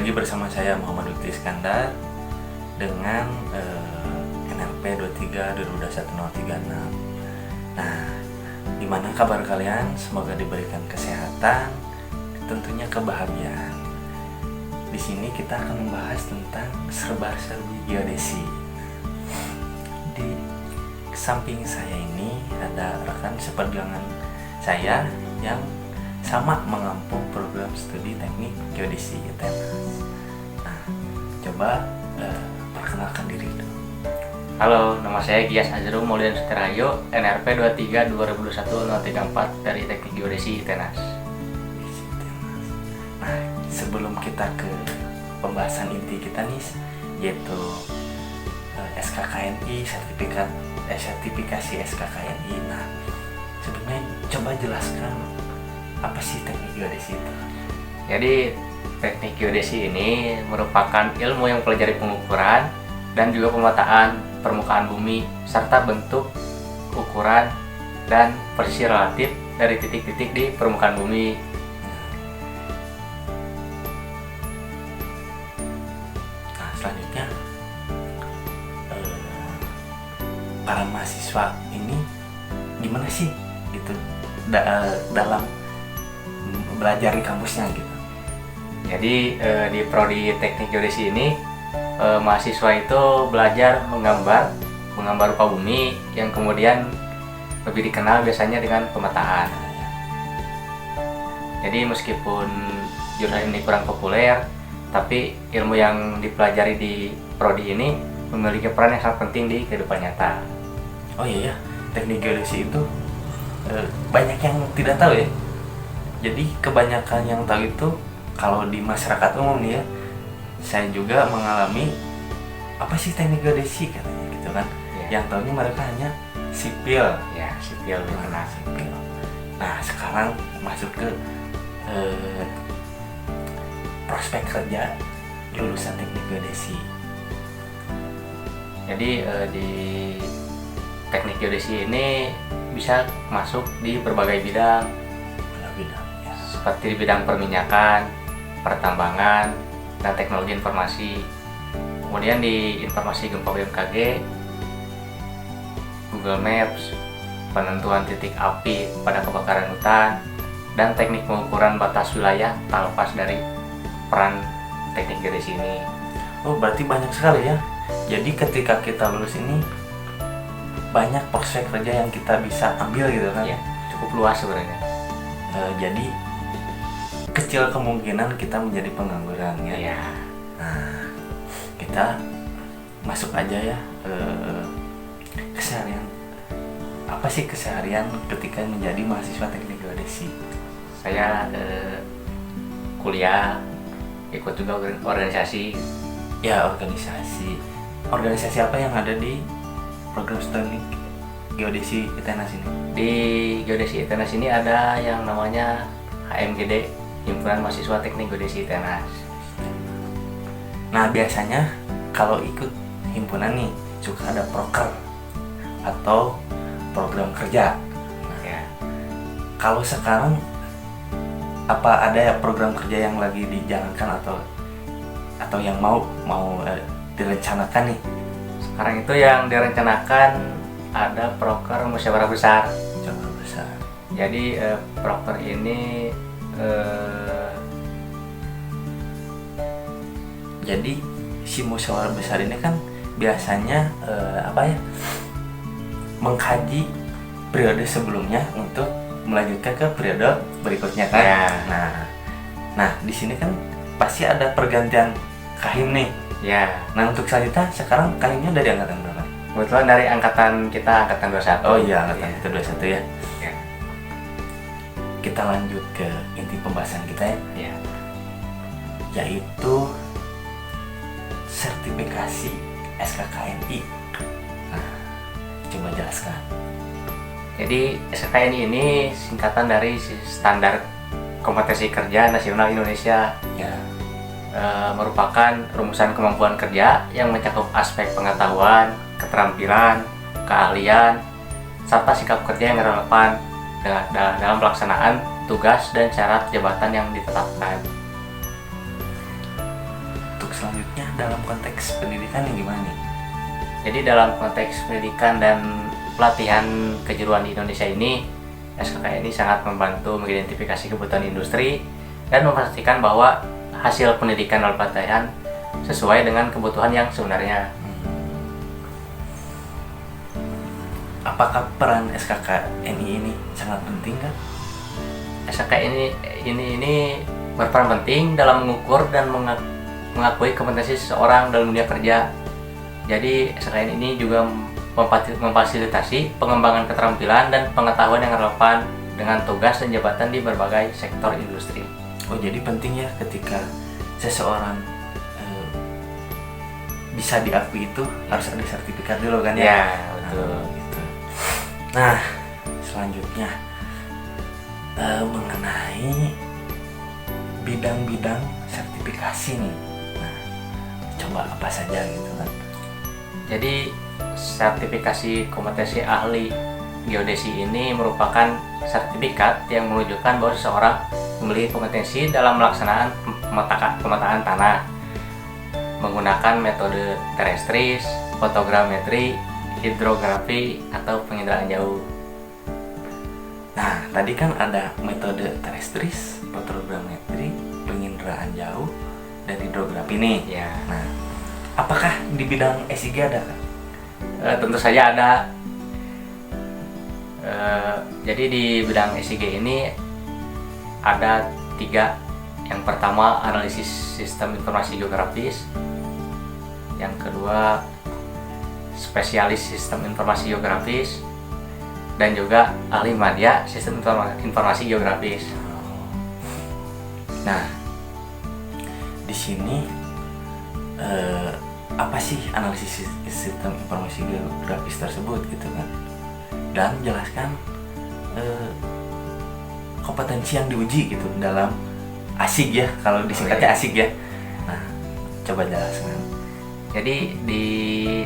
lagi bersama saya Muhammad Lutfi Iskandar dengan NRP 23/2021-036. Nah, gimana kabar kalian? Semoga diberikan kesehatan, tentunya kebahagiaan. Di sini kita akan membahas tentang serba-serbi geodesi. Di samping saya ini ada rekan seperjuangan saya yang sama mengampu program studi teknik geodesi ITENAS. Nah, coba perkenalkan diri dulu. Halo, nama saya Gias Azrum Maulidan Suterayo, NRP 23/2021-034 dari Teknik Geodesi ITENAS. Nah, sebelum kita ke pembahasan inti kita nih, yaitu SKKNI, sertifikasi SKKNI. Nah, sebelumnya coba jelaskan apa sih teknik geodesi itu? Jadi, teknik geodesi ini merupakan ilmu yang mempelajari pengukuran dan juga pemetaan permukaan bumi serta bentuk, ukuran, dan posisi relatif dari titik-titik di permukaan bumi. Nah, selanjutnya para mahasiswa ini gimana sih gitu dalam belajar di kampusnya gitu. Jadi di prodi teknik geodesi ini mahasiswa itu belajar menggambar rupa bumi yang kemudian lebih dikenal biasanya dengan pemetaan. Jadi meskipun jurusan ini kurang populer, tapi ilmu yang dipelajari di prodi ini memiliki peran yang sangat penting di kehidupan nyata. Oh iya ya, teknik geodesi itu banyak yang tidak tahu ya. Jadi kebanyakan yang tahu itu kalau di masyarakat umum nih ya, saya juga mengalami apa sih teknik geodesi katanya gitu kan. Ya. Yang tahunya mereka hanya sipil. Ya, sipil benar. Sipil. Nah, sekarang masuk ke prospek kerja lulusan teknik geodesi. Jadi di teknik geodesi ini bisa masuk di berbagai bidang, seperti di bidang perminyakan, pertambangan, dan teknologi informasi. Kemudian di informasi gempa BMKG, Google Maps, penentuan titik api pada kebakaran hutan, dan teknik pengukuran batas wilayah tak lepas dari peran teknik geodesi ini. Oh, berarti banyak sekali ya. Jadi ketika kita lulus ini banyak prospek kerja yang kita bisa ambil gitu kan. Ya, cukup luas sebenarnya. Jadi kecil kemungkinan kita menjadi pengangguran ya. Ya. Nah, kita masuk aja ya keseharian. Apa sih keseharian ketika menjadi mahasiswa teknik geodesi? Saya kuliah, ikut juga organisasi. Ya, organisasi. Organisasi apa yang ada di program studi geodesi ITENAS ini? Di geodesi ITENAS ini ada yang namanya HMGD, Himpunan Mahasiswa Teknik Geodesi ITENAS. Nah, biasanya kalau ikut himpunan nih suka ada proker atau program kerja. Nah, Ya. kalau sekarang apa ada ya program kerja yang lagi dijalankan atau yang mau direncanakan nih? Sekarang itu yang direncanakan ada proker musyawarah besar. Coba besar. Jadi proker ini Jadi si musyawarah besar ini kan biasanya mengkaji periode sebelumnya untuk melanjutkan ke periode berikutnya kan. Ya. Nah di sini kan pasti ada pergantian kahim nih. Ya, Nah, untuk selanjutnya sekarang kahimnya dari angkatan berapa? kebetulan dari angkatan kita, angkatan 21. Oh iya, angkatan Ya. kita 21 ya. Ya. Kita lanjut ke inti pembahasan kita ya, Ya. yaitu sertifikasi SKKNI. Nah, coba jelaskan. Jadi SKKNI ini singkatan dari Standar Kompetensi Kerja Nasional Indonesia. Ya. Merupakan rumusan kemampuan kerja yang mencakup aspek pengetahuan, keterampilan, keahlian, serta sikap kerja yang relevan dalam pelaksanaan tugas dan syarat jabatan yang ditetapkan. dalam konteks pendidikan yang gimana nih? Jadi dalam konteks pendidikan dan pelatihan kejuruan di Indonesia ini, SKK ini sangat membantu mengidentifikasi kebutuhan industri dan memastikan bahwa hasil pendidikan dan pelatihan sesuai dengan kebutuhan yang sebenarnya. Apakah peran SKKNI ini sangat penting kan? SKK ini berperan penting dalam mengukur dan mengakui kompetensi seseorang dalam dunia kerja. Jadi SKKN ini juga memfasilitasi pengembangan keterampilan dan pengetahuan yang relevan dengan tugas dan jabatan di berbagai sektor industri. Oh, jadi penting ya ketika seseorang bisa diakui itu harus ada sertifikat dulu kan ya? Ya, betul. Gitu. Nah, selanjutnya mengenai bidang-bidang sertifikasi nih. Nah, coba apa saja gitu kan? Jadi sertifikasi kompetensi ahli geodesi ini merupakan sertifikat yang menunjukkan bahwa seseorang memiliki kompetensi dalam melaksanaan pemetaan tanah menggunakan metode terestris, fotogrametri, hidrografi, atau penginderaan jauh. Nah, tadi kan ada metode terestris, fotogrametri, penginderaan jauh, dan hidrografi nih. Ya. Nah, apakah di bidang SIG ada kan? Tentu saja ada. Jadi di bidang SIG ini ada 3. Yang pertama analisis sistem informasi geografis, yang kedua spesialis sistem informasi geografis, dan juga ahli media sistem informasi geografis. Nah, di sini apa sih analisis sistem informasi geografis tersebut gitu kan? Dan jelaskan kompetensi yang diuji gitu dalam ASIG ya, kalau disingkatnya ASIG ya. Nah, coba jelaskan. Jadi di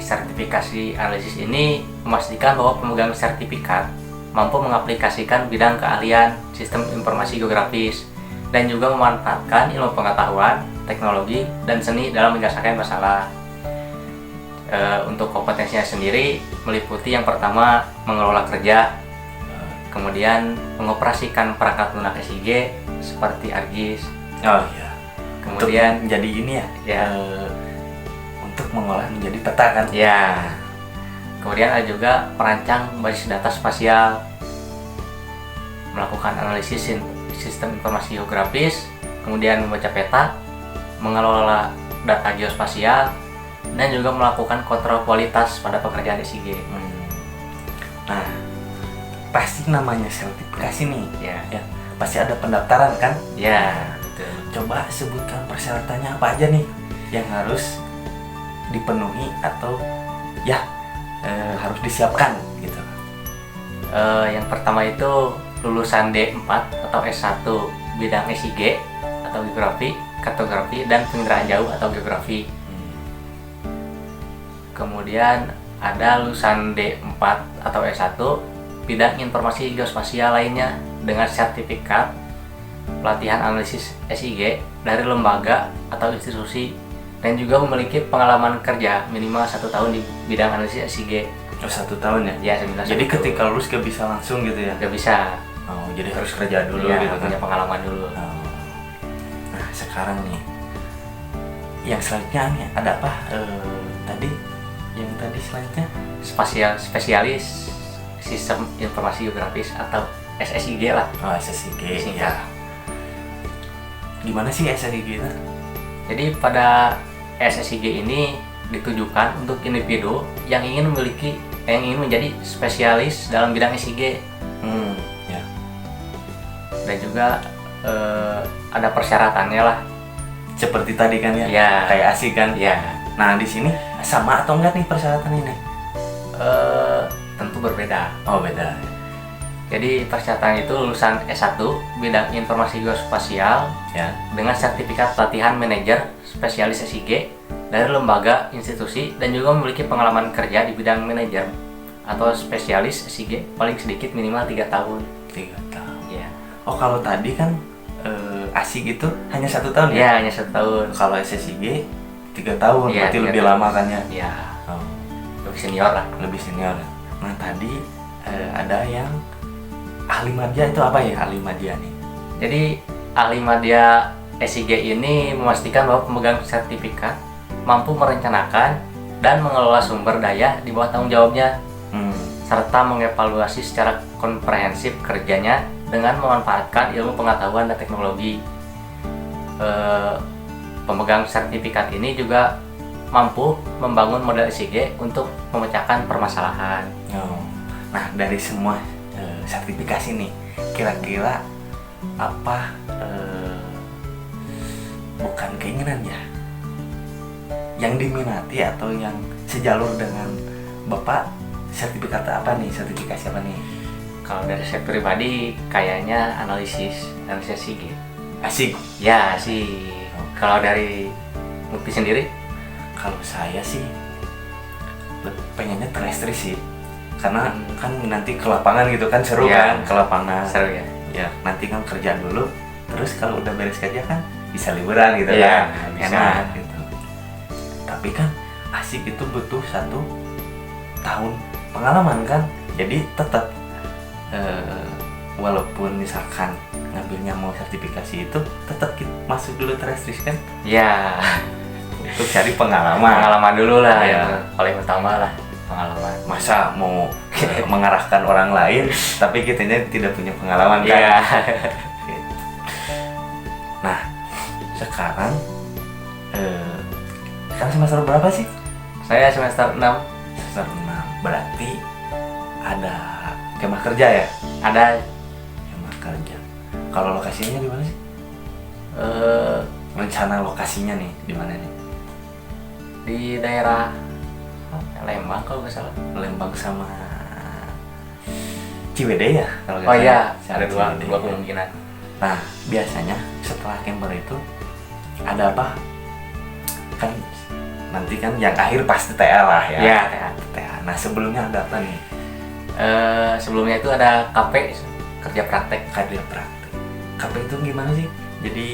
sertifikasi analisis ini memastikan bahwa pemegang sertifikat mampu mengaplikasikan bidang keahlian sistem informasi geografis dan juga memanfaatkan ilmu pengetahuan, teknologi, dan seni dalam menyelesaikan masalah. Untuk kompetensinya sendiri meliputi yang pertama mengelola kerja, kemudian mengoperasikan perangkat lunak SIG seperti ArcGIS. Oh iya. Kemudian untuk jadi ini ya, untuk mengolah menjadi peta kan? ya. Kemudian ada juga perancang basis data spasial, melakukan analisis sistem informasi geografis, kemudian membaca peta, mengelola data geospasial, dan juga melakukan kontrol kualitas pada pekerjaan SIG. Nah, pasti namanya sertifikasi nih Ya, pasti ada pendaftaran kan? ya, betul. Coba sebutkan persyaratannya apa aja nih yang harus dipenuhi atau ya harus disiapkan gitu. Yang pertama itu lulusan D4 atau S1 bidang SIG atau geografi, kartografi, dan penginderaan jauh atau geografi. Kemudian ada lulusan D4 atau S1 bidang informasi geospasial lainnya dengan sertifikat pelatihan analisis SIG dari lembaga atau institusi dan juga memiliki pengalaman kerja minimal 1 tahun di bidang analisis SIG. Oh, 1 tahun ya? Ya, jadi ketika lulus gak bisa langsung gitu ya? Gak bisa. Oh, jadi harus kerja dulu ya, gitu kan? punya pengalaman dulu. Oh. Nah, sekarang nih yang selanjutnya nih ada apa? Tadi yang tadi selanjutnya Spesialis sistem informasi geografis atau SSIG lah. Oh, SSIG Singkat. ya. Gimana sih SSIG itu? Jadi pada SSIG ini ditujukan untuk individu yang ingin menjadi spesialis dalam bidang SIG. Ya. Dan juga ada persyaratannya lah. Seperti tadi kan ya? Ya. Kayak asik kan? Ya. Nah, di sini sama atau enggak nih persyaratan ini? Tentu berbeda. Oh, beda. Jadi persyaratan itu lulusan S1 bidang informasi geospasial Ya. dengan sertifikat pelatihan manajer spesialis SIG dari lembaga, institusi, dan juga memiliki pengalaman kerja di bidang manajer atau spesialis SIG paling sedikit minimal 3 tahun. 3 tahun. Ya. Oh, kalau tadi kan asik itu hanya 1 tahun Ya, ya? hanya 1 tahun. Kalau SSIG tahun, Iya, berarti 3 lebih tahun. lama kan ya? Ya, Oh, lebih senior lah. lebih senior. Nah tadi ada yang ahli madya, itu apa ya ahli madya nih? Jadi ahli madya SIG ini memastikan bahwa pemegang sertifikat mampu merencanakan dan mengelola sumber daya di bawah tanggung jawabnya, serta mengevaluasi secara komprehensif kerjanya dengan memanfaatkan ilmu pengetahuan dan teknologi. Pemegang sertifikat ini juga mampu membangun model SIG untuk memecahkan permasalahan. Oh. Nah dari semua sertifikasi nih, kira-kira apa bukan keinginan ya, yang diminati atau yang sejalur dengan Bapak, sertifikat apa nih, sertifikasi apa nih? Kalau dari saya pribadi kayaknya analisis SIG. Asik. Ya sih. Kalau dari Mukti sendiri? Kalau saya sih pengennya terestri sih, karena kan nanti ke lapangan gitu kan seru Iya. kan, ke lapangan. Seru ya. Ya nanti kan kerja dulu, terus kalau udah beres kerja kan bisa liburan gitu Iya, kan, bisa. enak gitu. Tapi kan asik itu butuh 1 tahun pengalaman kan, jadi tetap walaupun misalkan ngambilnya mau sertifikasi itu, tetap masuk dulu terestri kan, Ya, untuk cari pengalaman. pengalaman dulu lah Iya. yang paling utama lah, pengalaman. Masa mau mengarahkan orang lain tapi kitanya tidak punya pengalaman kan? Iya. Nah sekarang sekarang semester berapa sih? Saya semester 6 Semester 6, berarti ada kemah kerja ya? ada Kemah kerja. Kalau lokasinya di mana sih? eh, Rencana lokasinya nih di mana nih? di daerah Lembang kalau nggak salah. Lembang sama Ciwidey ya? Kalau nggak Oh salah. iya, Sama ada dua Ciwidey. kemungkinan. Nah, biasanya setelah camper itu ada apa? Kan nanti kan yang akhir pasti TA lah ya. Iya, TA. Nah, sebelumnya ada apa nih? sebelumnya itu ada KP, kerja praktek. Kerja praktek. KP itu gimana sih? Jadi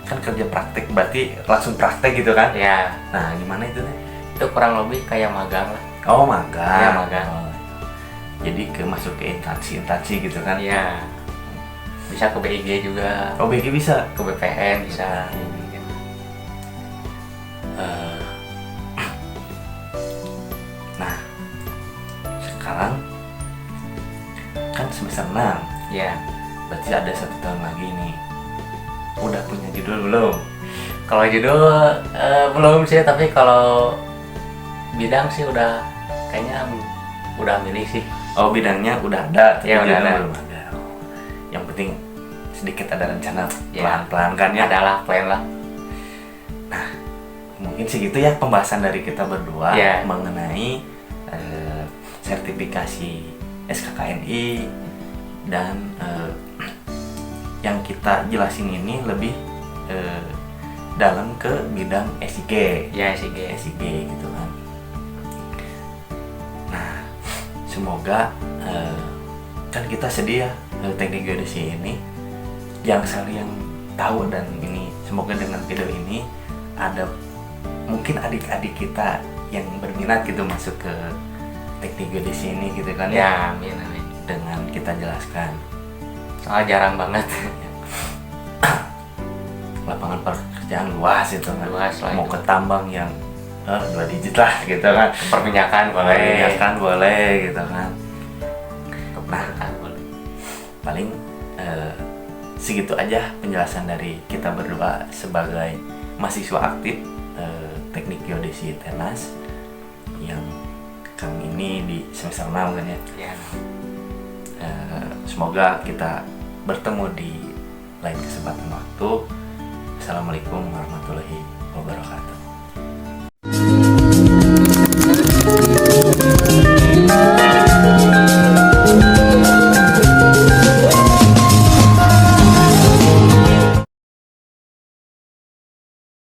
kan kerja praktek berarti langsung praktek gitu kan? Ya, Nah, gimana itu nih? itu kurang lebih kayak magang lah. Oh, magang. Iya, magang. Oh. Jadi masuk ke instansi gitu kan? Iya. Bisa ke BIG juga, Oh, BG bisa. ke BPN bisa. Eh, nah, sekarang kan semester 6, Ya. berarti ada 1 tahun lagi nih. Udah punya judul belum? Kalau judul belum sih, tapi kalau bidang sih udah kayaknya udah milih sih. Oh, bidangnya udah ada, tapi Ya, udah judul ada. belum ada. Oh, yang penting sedikit ada rencana Ya. pelan-pelan kan ya. Adalah plan lah. Mungkin segitu ya pembahasan dari kita berdua Ya. mengenai sertifikasi SKKNI, dan yang kita jelasin ini lebih dalam ke bidang SIG. Ya SIG. SIG gitu kan. Nah, semoga kan kita sedih ya, teknik geodesi ini yang saling tahu, dan ini semoga dengan video ini ada mungkin adik-adik kita yang berminat gitu masuk ke teknik geodesi ini gitu kan Ya, amin amin. dengan kita jelaskan Soalnya jarang banget. lapangan pekerjaan luas itu kan. Luas lah Mau itu. ke tambang yang 2 digit lah gitu kan, Perminyakan boleh. ya kan boleh gitu kan. Perminyakan boleh. Paling segitu aja penjelasan dari kita berdua sebagai mahasiswa aktif teknik geodesi Tenas yang kami ini di semester 6 kan ya. Ya. Semoga kita bertemu di lain kesempatan waktu. Assalamualaikum warahmatullahi wabarakatuh.